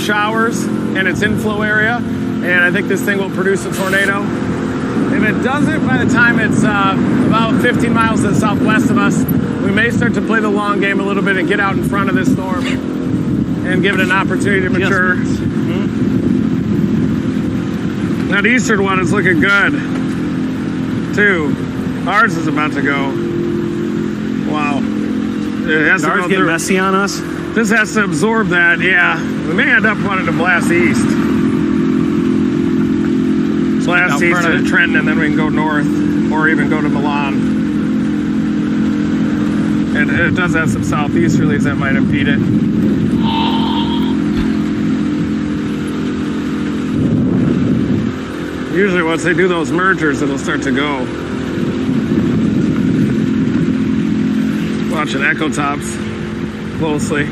showers in its inflow area, and I think this thing will produce a tornado. If it doesn't, by the time it's about 15 miles to the southwest of us, we may start to play the long game a little bit and get out in front of this storm and give it an opportunity to mature. That eastern one is looking good, too. Ours is about to go. Wow. It has to ours go get through. messy on us? This has to absorb that, yeah. We may end up wanting to blast east. Blast east to Trenton, and then we can go north, or even go to Milan. And it does have some southeasterlies that might impede it. Usually once they do those mergers, it'll start to go. Watching echo tops closely.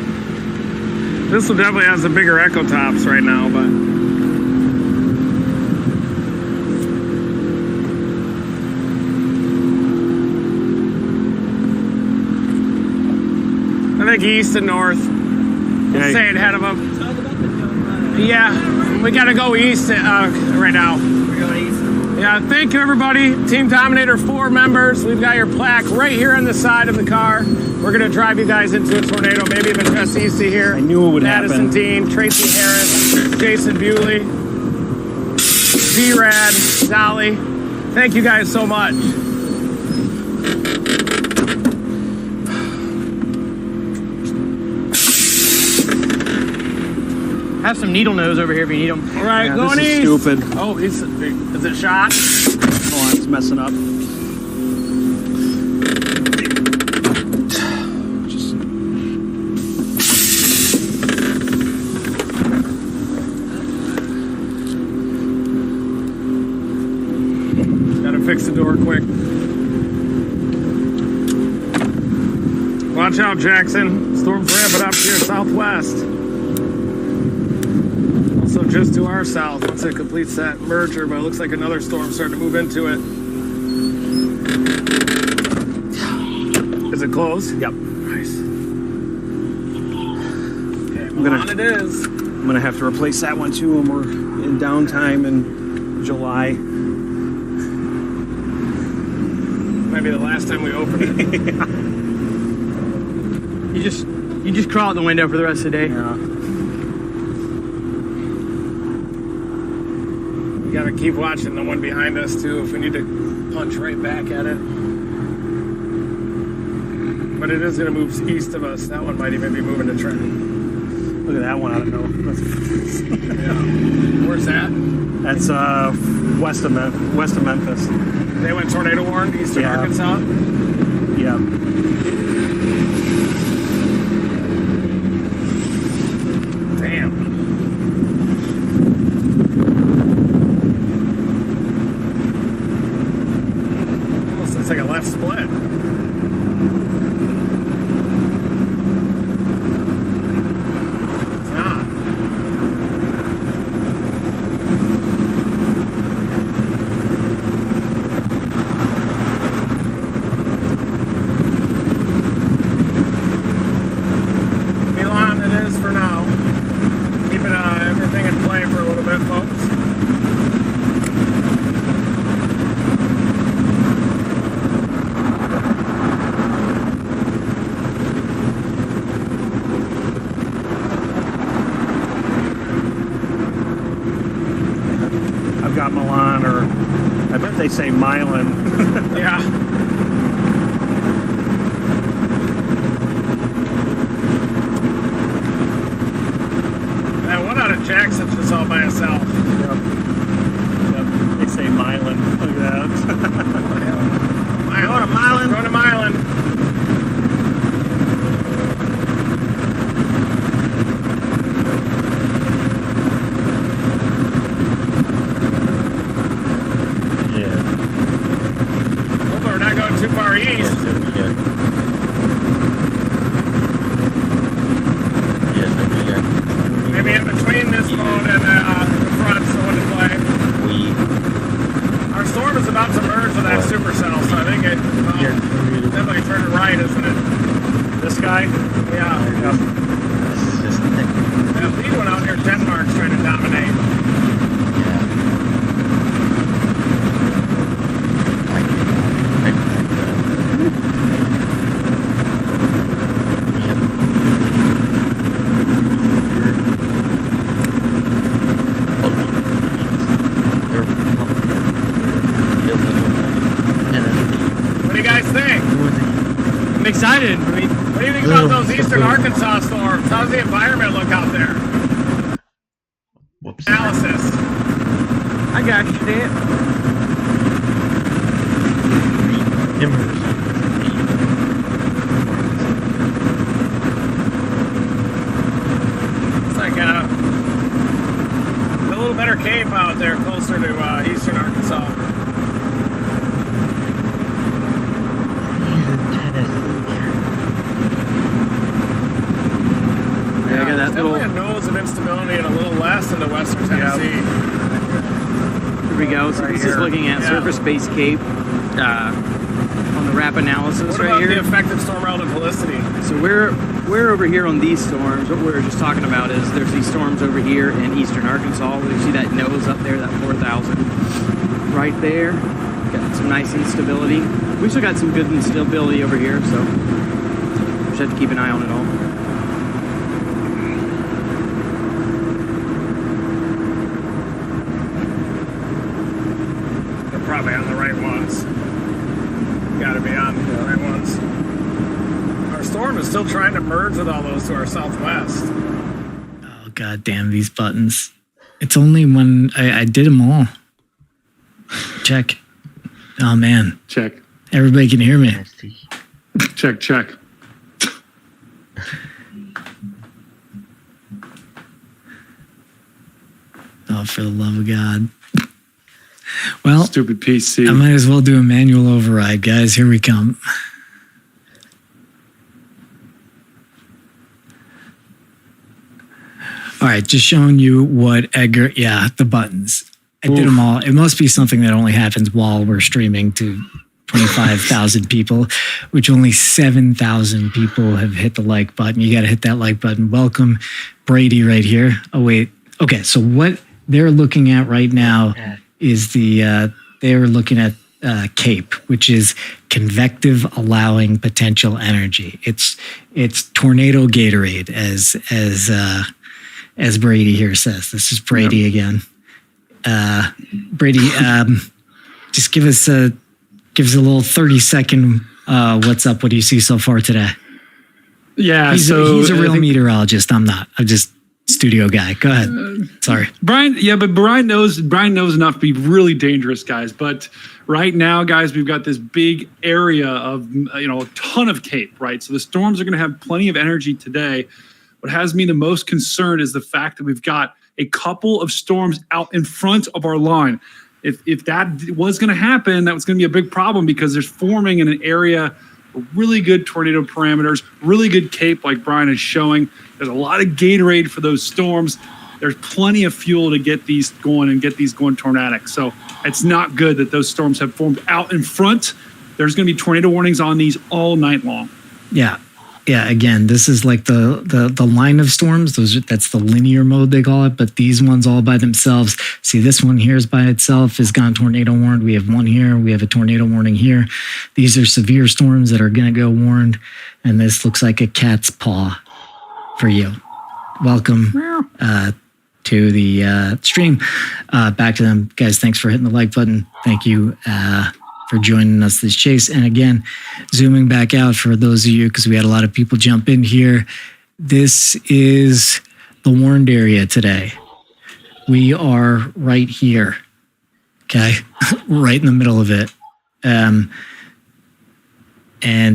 This one definitely has the bigger echo tops right now, but I think east and north. Okay. Stay ahead of them. Yeah, we gotta go east right now. We're going east. Yeah, thank you everybody. Team Dominator 4 members. We've got your plaque right here on the side of the car. We're gonna drive you guys into a tornado, maybe even just east of here. I knew it would Madison happen. Dean, Tracy Harris, Jason Bewley, D-Rad, Dolly. Thank you guys so much. Have some needle nose over here if you need them. All right, Yeah, going this is east. stupid. Oh, is it shot? Hold on, it's messing up. Just Gotta fix the door quick. Watch out, Jackson. Storm's ramping up to your southwest. Also just to our south once it completes that merger, but it looks like another storm's starting to move into it. Is it close? Yep. Nice. Okay, gonna- Milan it is. I'm gonna have to replace that one too when we're in downtime in July. Might be the last time we open it. You just crawl out the window for the rest of the day. Yeah. We gotta keep watching the one behind us too if we need to punch right back at it. But it is gonna move east of us. That one might even be moving to Trenton. Look at that one. I don't know. Yeah. Where's that? That's west of Memphis. They went tornado warned, eastern Yeah. Arkansas. Yeah. Damn. Almost looks like a left split. It's not. Milan it is for now. Keeping everything in play for a little bit, folks. I've got Milan, or I bet they say Milan. Yeah. Man, one out of Jackson's just all by itself. Yep. They say Milan. Look at that. Going to Milan. Going to Milan. Yeah. Hopefully we're not going too far east. Yes, yeah. Maybe in between this mode and the front, so when to play. Our storm is about to merge with that supercell, so I think it definitely turning right, isn't it? This guy? Yeah. Yep. That lead one out near Denmark excited. I mean, What do you think about those eastern Arkansas storms? How's the environment look out there? Whoops. Analysis. I got you, Dan. It's like a little better cape out there closer to eastern Arkansas. Yeah, I got that Definitely little. a nose of instability and a little less into western Tennessee. Here we go. So Right this here. is looking at Yeah. surface base cape on the RAP analysis What right about here. the effective storm relative velocity? So we're over here on these storms. What we were just talking about is there's these storms over here in eastern Arkansas. You see that nose up there, that 4,000 right there. Got some nice instability. We still got some good instability over here, so just have to keep an eye on it all. They're probably on the right ones. Gotta be on the right ones. Our storm is still trying to merge with all those to our southwest. Oh, god damn these buttons. It's only when I did them all. Check. Oh man. Check. Everybody can hear me. Check, check. Oh, for the love of God. Well, Stupid PC. I might as well do a manual override, guys. Here we come. All right, just showing you what Edgar, yeah, the buttons. I did them all. It must be something that only happens while we're streaming to 25,000 people, which only 7,000 people have hit the like button. You got to hit that like button. Welcome, Brady, right here. Oh, wait. Okay, so what they're looking at right now is they're looking at CAPE, which is convective allowing potential energy. It's tornado Gatorade, as Brady here says. This is Brady again. Brady, just give us a little 30-second what's up. What do you see so far today? Yeah, He's so a I real think meteorologist. I'm not. I'm just studio guy. Go ahead. Sorry. Brian, yeah, but Brian knows enough to be really dangerous, guys. But right now, guys, we've got this big area of a ton of CAPE, right? So the storms are going to have plenty of energy today. What has me the most concerned is the fact that we've got a couple of storms out in front of our line. If that was going to happen, that was going to be a big problem because there's forming in an area really good tornado parameters, really good CAPE like Brian is showing. There's a lot of Gatorade for those storms. There's plenty of fuel to get these going and get these going tornadic. So it's not good that those storms have formed out in front. There's going to be tornado warnings on these all night long. Yeah. Yeah, again, this is like the line of storms. That's the linear mode they call it, but these ones all by themselves. See, this one here is by itself, is gone tornado warned. We have one here. We have a tornado warning here. These are severe storms that are going to go warned, and this looks like a cat's paw for you. Welcome to the stream. Back to them. Guys, thanks for hitting the like button. Thank you for joining us this chase. And again, zooming back out for those of you, because we had a lot of people jump in here. This is the warned area today. We are right here, okay? Right in the middle of it. And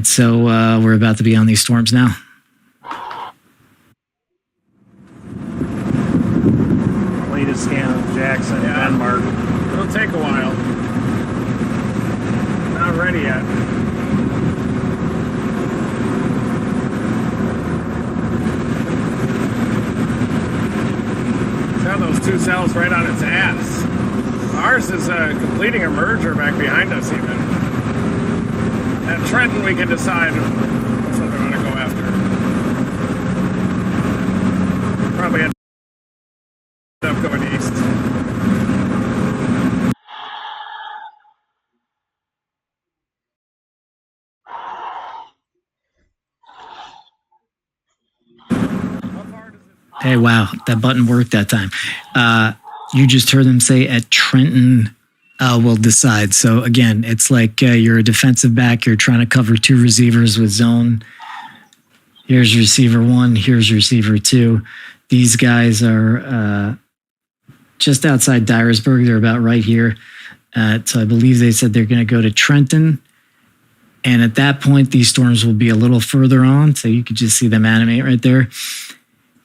so we're about to be on these storms now. Latest scan of Jackson, Yeah. Denmark. It'll take a while. Not ready yet. It's got those two cells right on its ass. Ours is completing a merger back behind us even. At Trenton, we can decide which one we want to go after. Probably end up going east. Hey, wow, that button worked that time. You just heard them say at Trenton, will decide. So again, it's like you're a defensive back. You're trying to cover two receivers with zone. Here's receiver one. Here's receiver two. These guys are just outside Dyersburg. They're about right here. So I believe they said they're going to go to Trenton. And at that point, these storms will be a little further on. So you could just see them animate right there.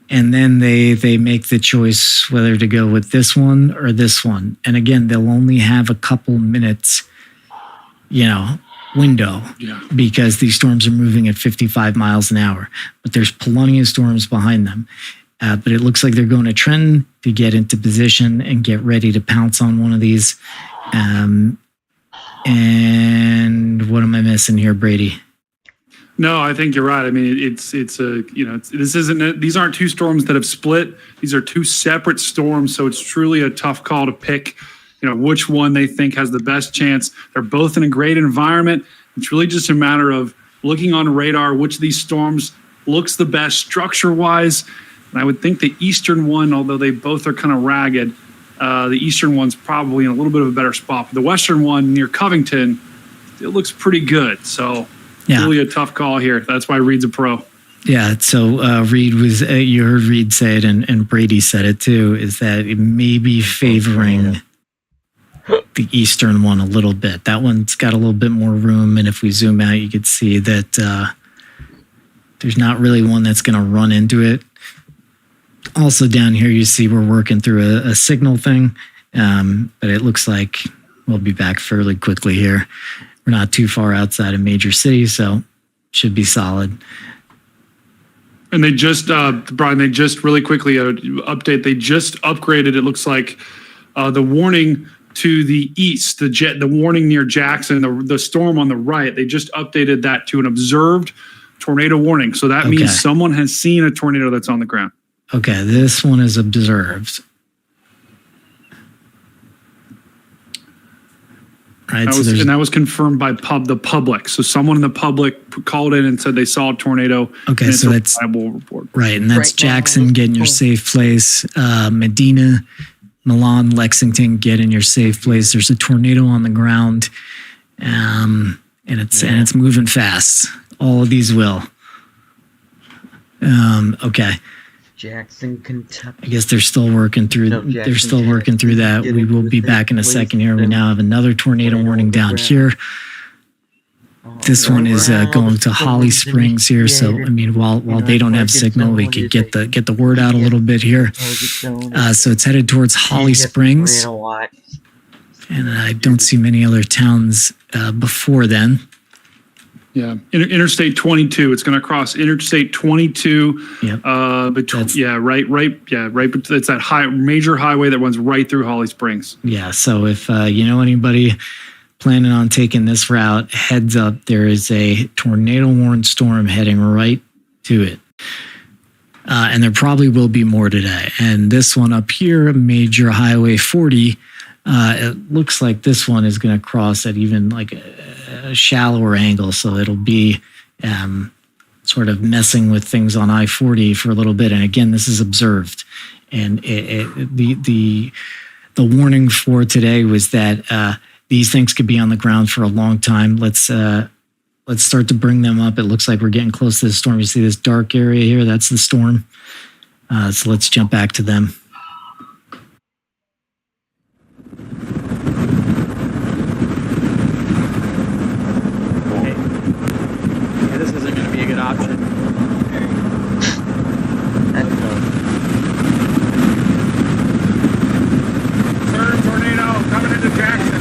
And then they make the choice whether to go with this one or this one. And again, they'll only have a couple minutes, window because these storms are moving at 55 miles an hour. But there's plenty of storms behind them. But it looks like they're going to Trenton to get into position and get ready to pounce on one of these. And what am I missing here, Brady? No, I think you're right. I mean, these aren't two storms that have split. These are two separate storms. So it's truly a tough call to pick, which one they think has the best chance. They're both in a great environment. It's really just a matter of looking on radar, which of these storms looks the best structure wise. And I would think the eastern one, although they both are kind of ragged, the eastern one's probably in a little bit of a better spot. But the western one near Covington, it looks pretty good. So really a tough call here. That's why Reed's a pro. Yeah. So Reed was, you heard Reed say it, and Brady said it too, is that it may be favoring the eastern one a little bit. That one's got a little bit more room. And if we zoom out, you could see that there's not really one that's going to run into it. Also down here, you see we're working through a signal thing, but it looks like we'll be back fairly quickly here. We're not too far outside a major city, so should be solid. And they just, Brian, really quickly update. They just upgraded. It looks like the warning to the east, the warning near Jackson, the storm on the right. They just updated that to an observed tornado warning. So that means someone has seen a tornado that's on the ground. Okay, this one is observed. Right, that was confirmed by the public. So someone in the public called in and said they saw a tornado. Okay, so that's a reliable report. Right, and that's Jackson, get in your safe place. Medina, Milan, Lexington, get in your safe place. There's a tornado on the ground, and it's moving fast. All of these will. Okay. Jackson, Kentucky. I guess they're still working through. They're still working through that. We will be back in a second here. We now have another tornado warning down here. This one is going to Holly Springs here. So I mean, while they don't have signal, we could get the word out a little bit here. So it's headed towards Holly Springs, and I don't see many other towns before then. Yeah, Interstate 22. It's going to cross Interstate 22. Yep. It's that major highway that runs right through Holly Springs. Yeah. So if you know anybody planning on taking this route, heads up, there is a tornado warned storm heading right to it. And there probably will be more today. And this one up here, Major Highway 40, it looks like this one is going to cross at even like a shallower angle. So it'll be sort of messing with things on I-40 for a little bit. And again, this is observed. And the warning for today was that these things could be on the ground for a long time. Let's start to bring them up. It looks like we're getting close to the storm. You see this dark area here? That's the storm. So let's jump back to them. Yeah, this isn't going to be a good option. Third tornado coming into Jackson.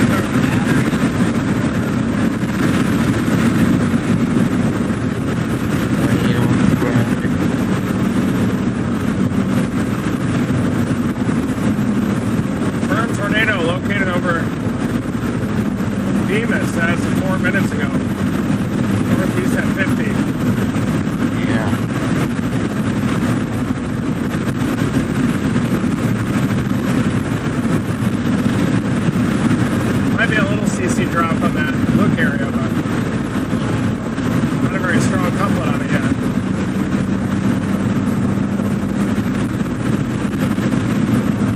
Firm tornado located over Bemis as of 4 minutes ago. Northeast at 50. Yeah. Might be a little CC drop on that look area, but not a very strong couplet on it yet.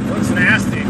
Looks nasty.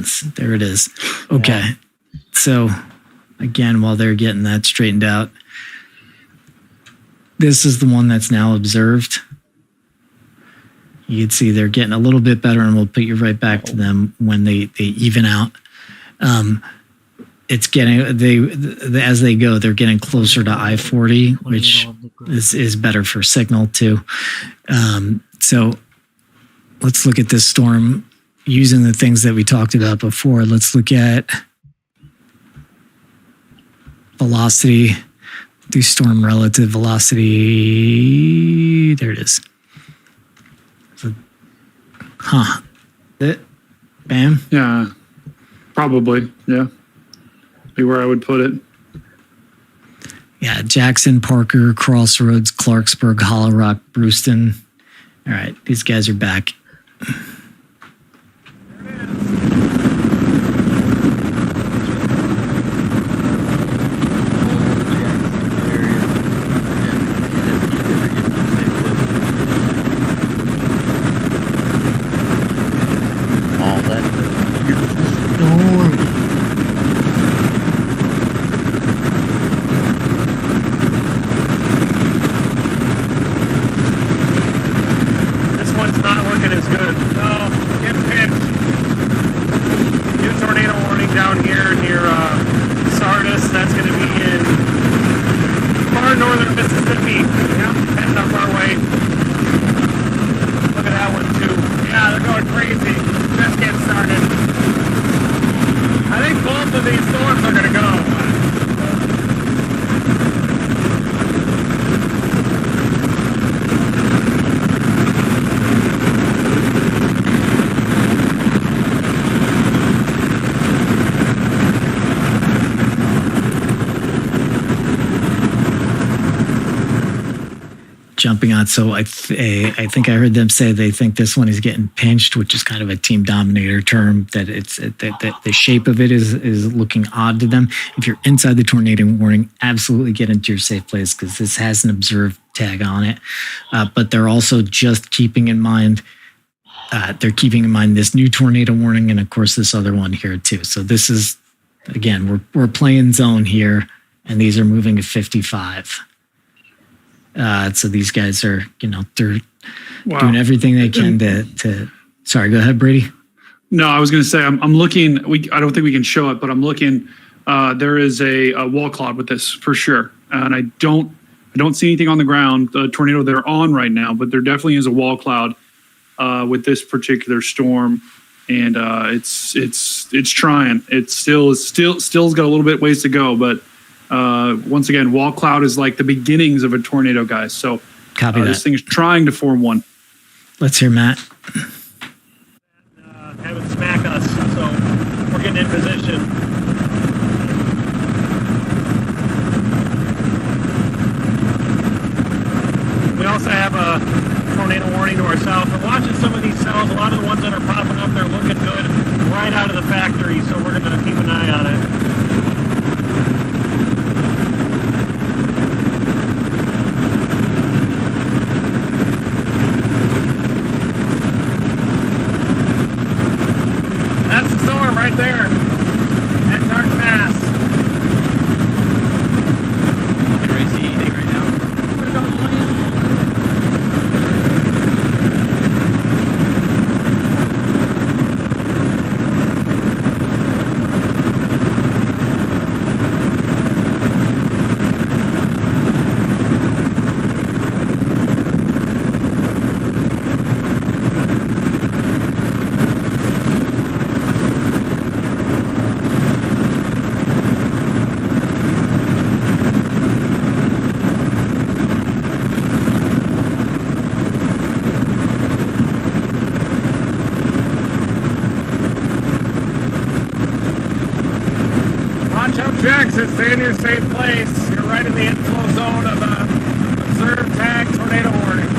buttons. There it is. Okay. So again, while they're getting that straightened out, this is the one that's now observed. You can see they're getting a little bit better, and we'll put you right back to them when they even out. It's getting as they go, they're getting closer to I-40, which is better for signal too. So let's look at this storm using the things that we talked about before. Let's look at velocity, do storm relative velocity. There it is. So, bam. Yeah, probably. Yeah, be where I would put it. Yeah, Jackson, Parker, Crossroads, Clarksburg, Hollow Rock, Brewston. All right, these guys are back. All that beautiful storm. This one's not looking as good. No, get pinched. New tornado warning down here near Sardis. That's going to be in far northern Mississippi. Yep, heading up our way. Look at that one too. Yeah, they're going crazy. Just getting started. I think both of these storms are going to go. Jumping on. So I think I heard them say they think this one is getting pinched, which is kind of a team dominator term, that the shape of it is looking odd to them. If you're inside the tornado warning, absolutely get into your safe place because this has an observed tag on it. But they're also just keeping in mind this new tornado warning and of course this other one here too. So this is, again, we're playing zone here and these are moving to 55. So these guys are, they're doing everything they can to. Sorry, go ahead, Brady. No, I was going to say I'm looking. I don't think we can show it, but I'm looking. There is a wall cloud with this for sure, and I don't see anything on the ground. The tornado they're on right now, but there definitely is a wall cloud with this particular storm, and it's trying. It's still's got a little bit ways to go, but. Once again, wall cloud is like the beginnings of a tornado, guys. So Copy that. This thing is trying to form one. Let's hear Matt. Have it smack us, so we're getting in position. We also have a tornado warning to our south. We're watching some of these cells. A lot of the ones that are popping up, they're looking good right out of the factory, so we're going to keep an eye on it. Right there. That dark mass. Can you see anything right now? Jackson, stay in your safe place. You're right in the inflow zone of the observed tag tornado warning.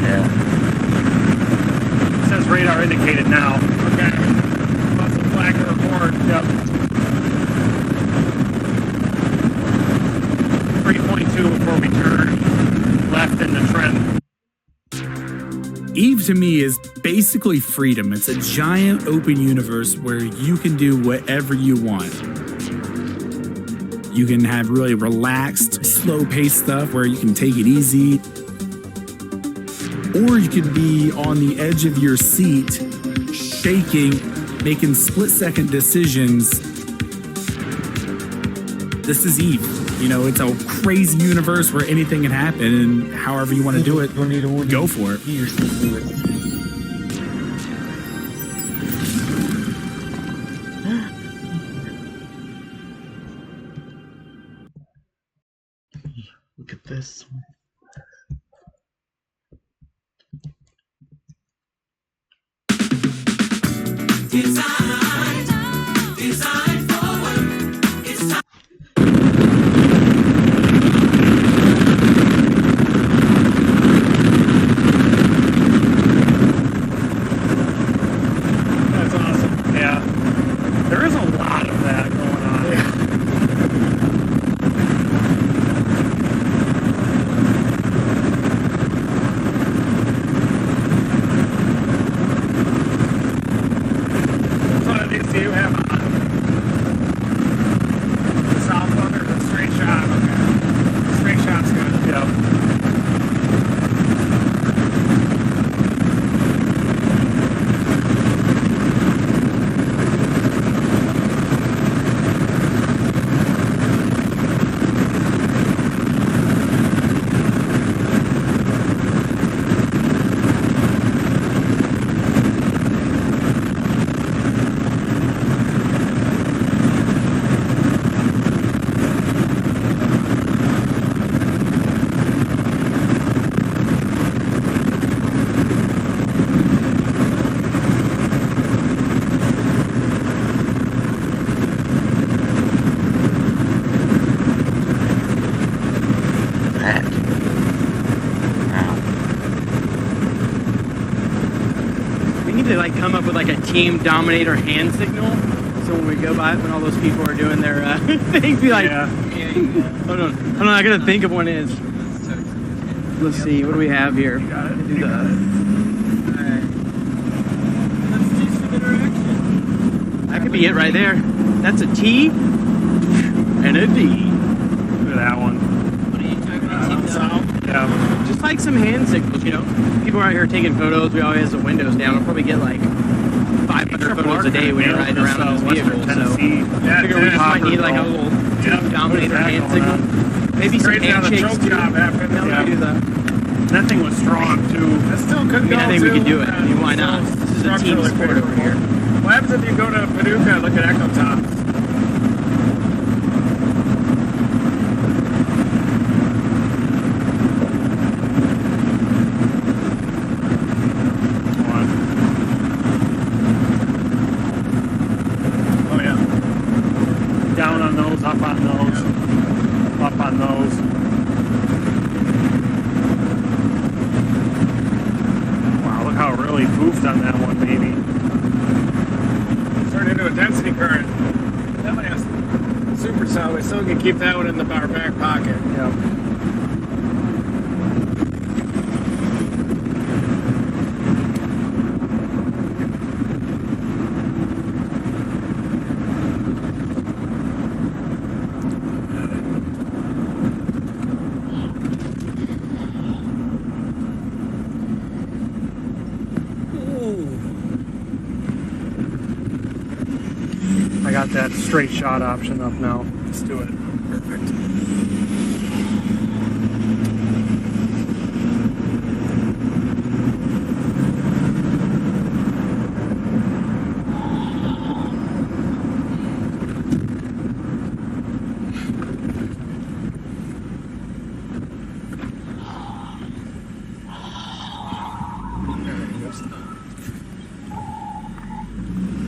Yeah. It says radar indicated now. Okay. Must have flagged the report. Yep. 3.2 before we turn left into trend. Eve's to me is basically freedom. It's a giant open universe where you can do whatever you want. You can have really relaxed, slow-paced stuff where you can take it easy. Or you could be on the edge of your seat, shaking, making split-second decisions. This is Eve. You know, it's a crazy universe where anything can happen, and however you want to do it, go for it. Look at this. That's awesome. Yeah. There is a lot of that going on. So at least you have the south one or the straight shot. Okay. Straight shot's good. Yep. That. Wow. We need to like come up with like a team dominator hand signal. So when we go by, when all those people are doing their things, be like, Yeah. hold on, I gotta think of one is. Let's see, what do we have here? Got it. Do that could be it right there. That's a T and a D. Look at that one. What are you talking about? South. Yeah. Just like some hand signals, you know. People are out here taking photos. We always have the windows down. We'll probably get like 500 photos a day when you're riding around in this vehicle. So I figure we just might need like a little team dominator hand signal. Maybe some Straight down the handshakes choke too. job happened. Yeah, Yeah. we do that. That thing was strong too. That still could go. I think we too. can do it. I mean, why not? This is a team Structurally sport over favorable. here. What happens if you go to Paducah and look at Echo Tops? Oh yeah. Down on those, up on those, up on those. Wow, look how it really poofed on that one, baby. Turned into a density current. That one has supercell. We still can keep that one in our back pocket. Yep. I got that straight shot option up now. Let's do it. Perfect.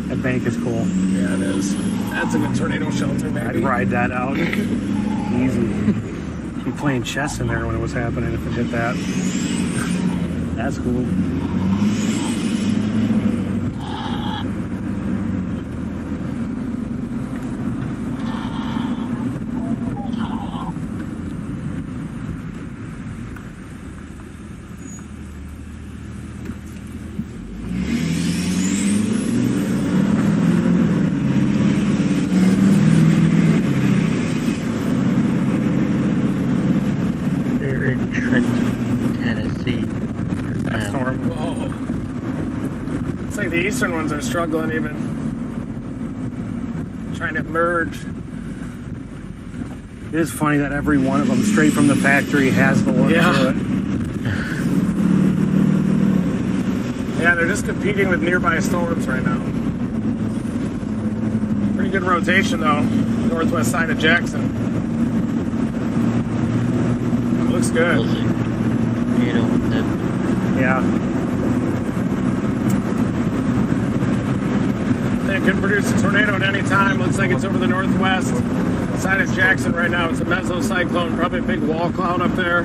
That bank is cool. Yeah, it is. That's a good tornado shelter, maybe. I'd ride that out. Easy. Be playing chess in there when it was happening if it hit that. That's cool. eastern ones are struggling even. Trying to merge. It is funny that every one of them, straight from the factory, has the look Yeah. to it. Yeah, they're just competing with nearby storms right now. Pretty good rotation though, northwest side of Jackson. Looks good. Tornado with it. Yeah. It could produce a tornado at any time. Looks like it's over the northwest side of Jackson right now. It's a mesocyclone, probably a big wall cloud up there.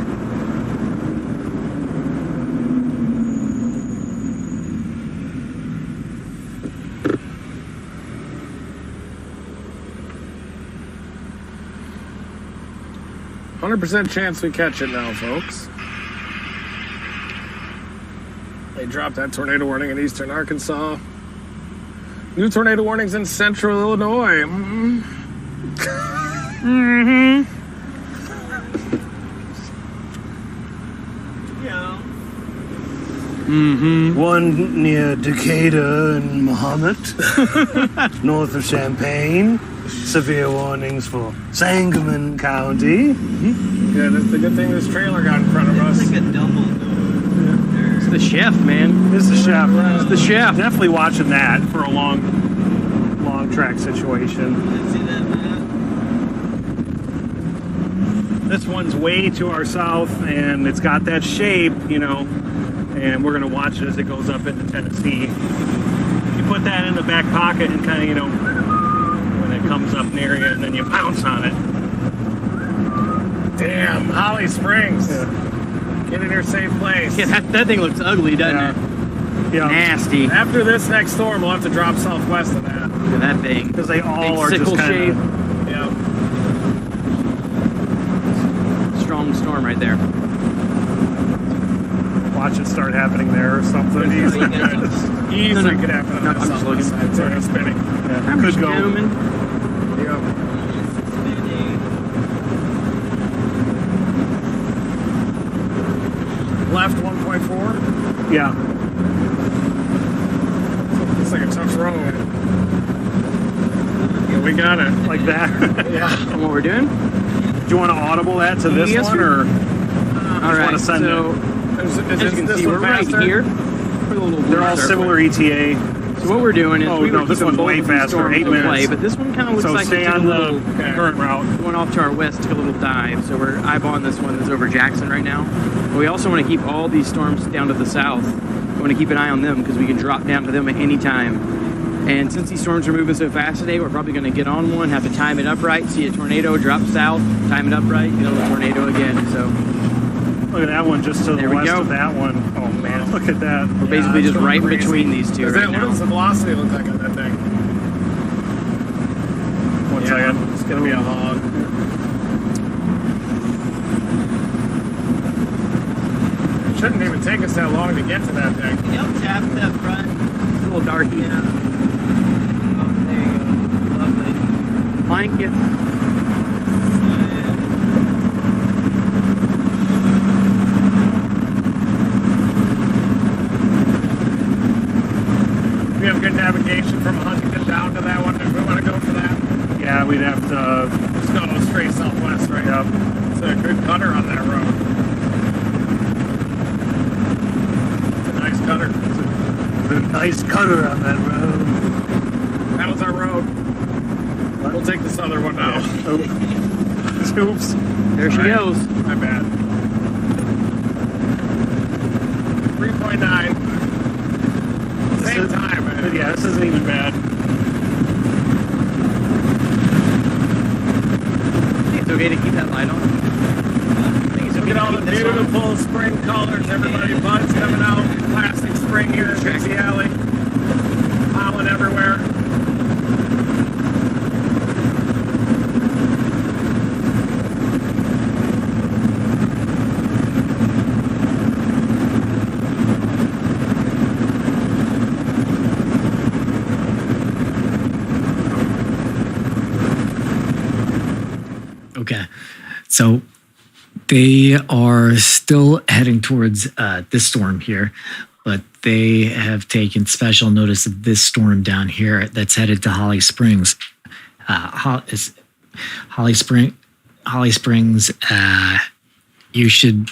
%100% chance we catch it now, folks. They dropped that tornado warning in eastern Arkansas. New tornado warnings in central Illinois. One near Decatur and Mahomet, north of Champaign. Severe warnings for Sangamon County. Good. It's the good thing this trailer got in front of us. It's the chef, man. This is the chef. It's the chef. Definitely watching that for a long track situation. This one's way to our south, and it's got that shape, you know, and we're going to watch it as it goes up into Tennessee. You put that in the back pocket and kind of, you know, when it comes up near you, and then you pounce on it. Damn, Holly Springs. Yeah. Get in your safe place. Yeah, that thing looks ugly, doesn't it? Yeah. Nasty. Look After this next storm, we'll have to drop southwest of that. at that thing. Because they all Big are just sickle kind shape. of... Yeah. Strong storm right there. Watch it start happening there or something. Easily could. Easily could happen on No, that I'm just southwest looking. side. Sorry, spinning. Yeah, could go. Gentlemen. Yeah. Left 1.4. Yeah. Looks like a tough road. Yeah, we got it. Like that. Yeah. And what we're doing? Do you want to audible that to this Yes, one, sir. or All right. wanna send So Is as you can this see, one we're right faster? here. We're a little they're all closer. similar ETA? So what we're doing is Oh, we no, were this keeping one's both way of these faster, storms 8 in play, minutes. but this one kind of looks So like stay it took on a the little, current route. went off to our west, took a little dive. So we're eyeballing this one that's over Jackson right now. But we also want to keep all these storms down to the south. We want to keep an eye on them because we can drop down to them at any time. And since these storms are moving so fast today, we're probably going to get on one, have to time it up right, see a tornado drop south, time it up right, get a tornado again. So Look at that one just to the There we west go. of that one. Oh man, look at that. we're basically it's just going right crazy. between these two Is right that, what now. does the velocity look like on that thing? One second. It's gonna be a hog. It shouldn't even take us that long to get to that thing. Yep, tap that front. It's a little darky. Yeah. Oh, there you go. Lovely. Plank it. We have good navigation from Huntington down to that one if we want to go for that. Yeah, we'd have to. Just go straight southwest, right? Yep. It's a good cutter on that road. It's a nice cutter. A nice cutter on that road. That was our road. We'll take this other one now. Oops. There she goes. My bad. 3.9. Same time, man. Yeah, this isn't even bad. It's okay to keep that light on. Look at all the beautiful spring colors. Everybody, buds coming out. Classic spring here in Trixie Alley. Pollen everywhere. Okay. So they are still heading towards this storm here, but they have taken special notice of this storm down here that's headed to Holly Springs. Holly Springs. You should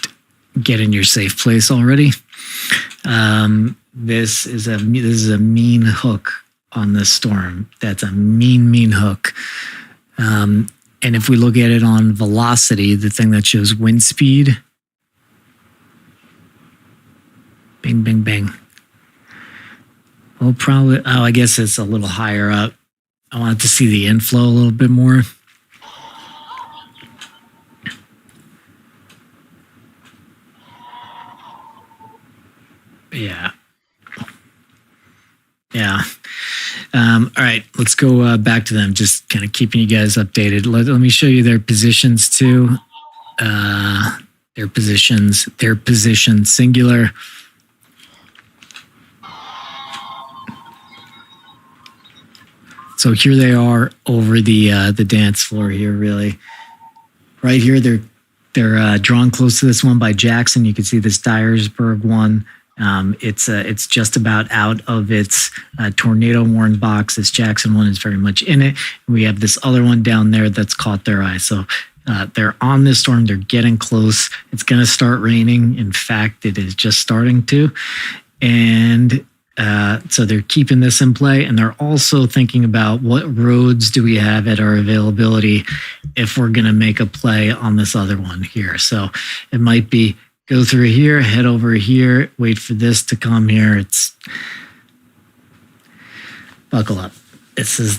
get in your safe place already. This is a mean hook on this storm. That's a mean hook. And if we look at it on velocity, the thing that shows wind speed, bing, bing, bing. Well, probably, I guess it's a little higher up. I wanted to see the inflow a little bit more. Yeah. All right, let's go back to them. Just kind of keeping you guys updated. Let me show you their positions too. Their positions singular. So here they are over the dance floor here. Really, right here they're drawn close to this one by Jackson. You can see this Dyersburg one. It's just about out of its tornado warned box. This Jackson one is very much in it. We have this other one down there that's caught their eye. So they're on this storm. They're getting close. It's going to start raining. In fact, it is just starting to. And so they're keeping this in play. And they're also thinking about what roads do we have at our availability if we're going to make a play on this other one here. So it might be go through here, head over here, wait for this to come here. It's buckle up. This is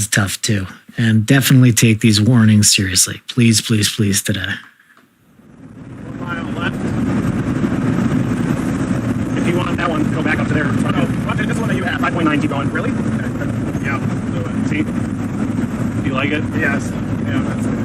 tough too. And definitely take these warnings seriously. Please today. 1 mile left. If you want that one, go back up to there. Oh, watch it. This one that you have, 5.9, keep going. Really? Yeah. Do it. See? Do you like it? Yes. Yeah, that's good.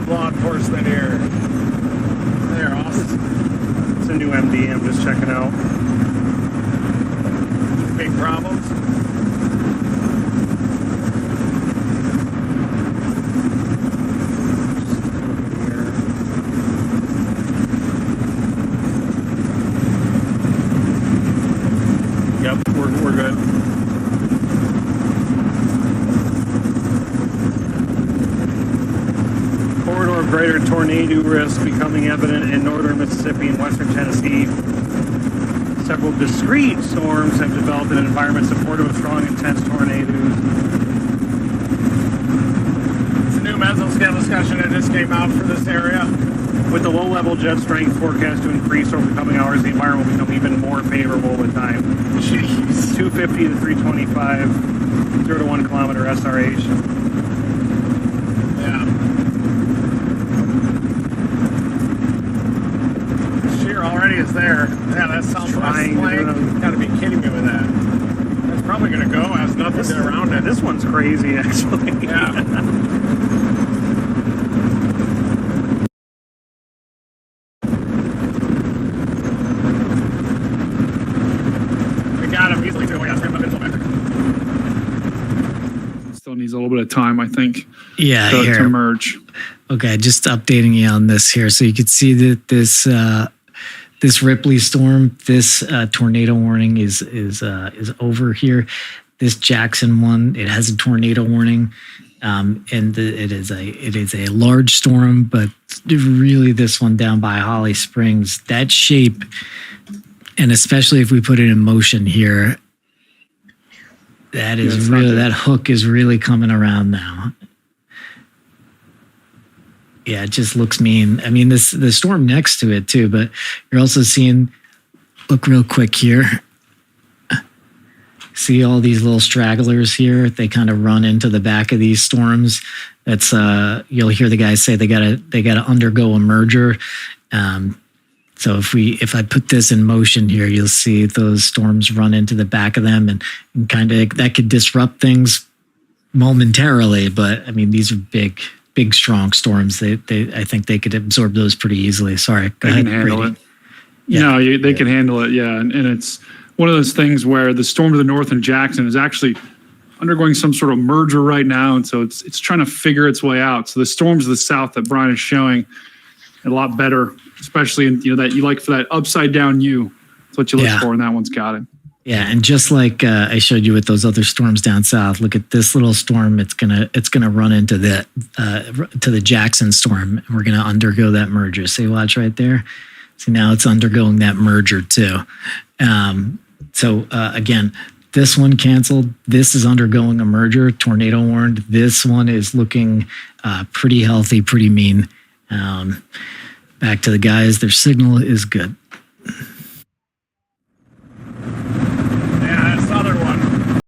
Law enforcement here. They're awesome. It's a new MD. I'm just checking out. Big problems. Yep, we're good. Corridor of greater tornado risk becoming evident in northern Mississippi and western Tennessee. Several discrete storms have developed in an environment supportive of strong, intense tornadoes. It's a new mesoscale discussion that just came out for this area. With the low-level jet strength forecast to increase over the coming hours, the environment will become even more favorable with time. Jeez. 250 to 325, 0 to 1 kilometer SRH. Yeah. Shear already is there. Yeah, that's southwest Trying to flank. You gotta be kidding me with that. That's probably gonna go. Has nothing to get around it. This one's crazy, actually. Yeah. Still needs a little bit of time, I think, Yeah, to here. merge. Okay, just updating you on this here. So you can see that this Ripley storm, this tornado warning is over here. This Jackson one, it has a tornado warning, and it is a large storm, but really this one down by Holly Springs, that shape, and especially if we put it in motion here, that is it's not really, good. that hook is really coming around now. Yeah, it just looks mean. I mean, the storm next to it too, but you're also seeing, look real quick here. See all these little stragglers here? They kind of run into the back of these storms. That's you'll hear the guys say they gotta undergo a merger. So if I put this in motion here, you'll see those storms run into the back of them and kind of that could disrupt things momentarily, but I mean, these are big, strong storms. I think they could absorb those pretty easily. Sorry, go They ahead, can handle Brady. it. Yeah. No, they can handle it. Yeah, and it's one of those things where the storm to the north in Jackson is actually undergoing some sort of merger right now, and so it's trying to figure its way out. So the storms to the south that Brian is showing a lot better, especially in that you like for that upside down U. That's what you look Yeah. for, and that one's got it. Yeah, and just like I showed you with those other storms down south, look at this little storm. It's gonna run into to the Jackson storm, and we're gonna undergo that merger. See, watch right there. See, now it's undergoing that merger too. So again, this one canceled. This is undergoing a merger, tornado warned. This one is looking pretty healthy, pretty mean. Back to the guys. Their signal is good.